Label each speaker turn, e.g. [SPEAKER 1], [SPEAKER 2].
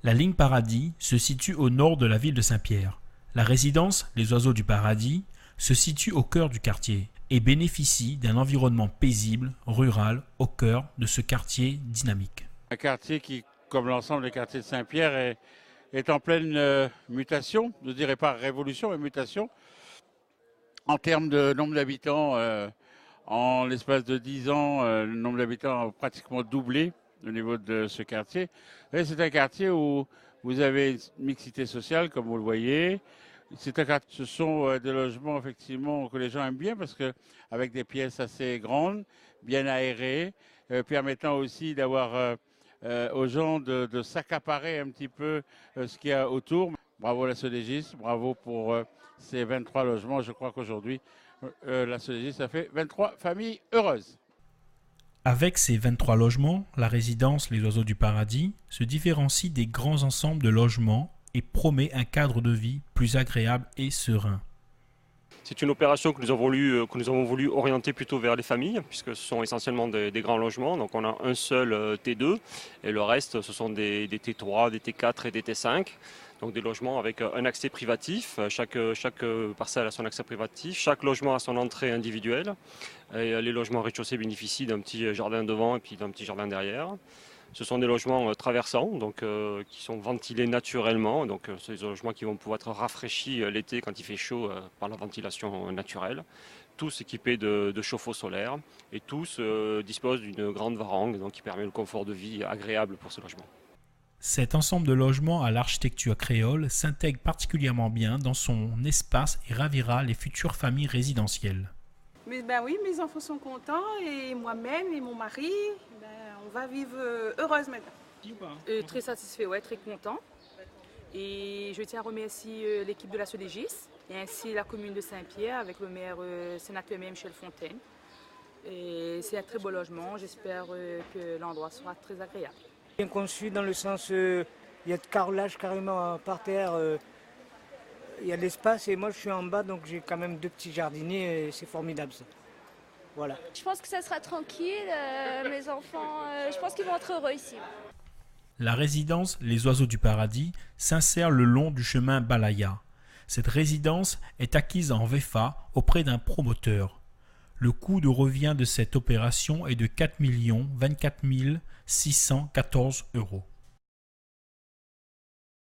[SPEAKER 1] La ligne Paradis se situe au nord de la ville de Saint-Pierre. La résidence Les Oiseaux du Paradis se situe au cœur du quartier et bénéficie d'un environnement paisible, rural, au cœur de ce quartier dynamique.
[SPEAKER 2] Un quartier qui, comme l'ensemble des quartiers de Saint-Pierre, est en pleine mutation, je ne dirais pas révolution, mais mutation. En termes de nombre d'habitants, en l'espace de 10 ans, le nombre d'habitants a pratiquement doublé au niveau de ce quartier. Et c'est un quartier où vous avez une mixité sociale, comme vous le voyez. Ce sont des logements effectivement que les gens aiment bien parce que avec des pièces assez grandes, bien aérées, permettant aussi d'avoir aux gens de s'accaparer un petit peu ce qu'il y a autour. Bravo la Sodégis, bravo pour ces 23 logements. Je crois qu'aujourd'hui, la Sodégis a fait 23 familles heureuses.
[SPEAKER 1] Avec ses 23 logements, la résidence Les Oiseaux du Paradis se différencie des grands ensembles de logements et promet un cadre de vie plus agréable et serein.
[SPEAKER 3] C'est une opération que nous avons voulu orienter plutôt vers les familles, puisque ce sont essentiellement des grands logements. Donc on a un seul T2 et le reste ce sont des T3, des T4 et des T5. Donc des logements avec un accès privatif. Chaque parcelle a son accès privatif. Chaque logement a son entrée individuelle. Et les logements rez-de-chaussée bénéficient d'un petit jardin devant et puis d'un petit jardin derrière. Ce sont des logements traversants, donc qui sont ventilés naturellement. Donc c'est des logements qui vont pouvoir être rafraîchis l'été quand il fait chaud par la ventilation naturelle. Tous équipés de chauffe-eau solaire et tous disposent d'une grande varangue, donc qui permet le confort de vie agréable pour ces logements.
[SPEAKER 1] Cet ensemble de logements à l'architecture créole s'intègre particulièrement bien dans son espace et ravira les futures familles résidentielles.
[SPEAKER 4] Mais oui, mes enfants sont contents et moi-même et mon mari, on va vivre heureuse maintenant. Très satisfait, ouais, très content. Et je tiens à remercier l'équipe de la Sodégis et ainsi la commune de Saint-Pierre avec le maire sénateur Michel Fontaine. Et c'est un très beau logement, j'espère que l'endroit sera très agréable.
[SPEAKER 5] Bien conçu dans le sens, il y a de carrelage carrément par terre, il y a de l'espace et moi je suis en bas donc j'ai quand même 2 petits jardiniers et c'est formidable ça. Voilà.
[SPEAKER 6] Je pense que ça sera tranquille, mes enfants, je pense qu'ils vont être heureux ici.
[SPEAKER 1] La résidence Les Oiseaux du Paradis s'insère le long du chemin Balaya. Cette résidence est acquise en VFA auprès d'un promoteur. Le coût de revient de cette opération est de 4 024 614 €.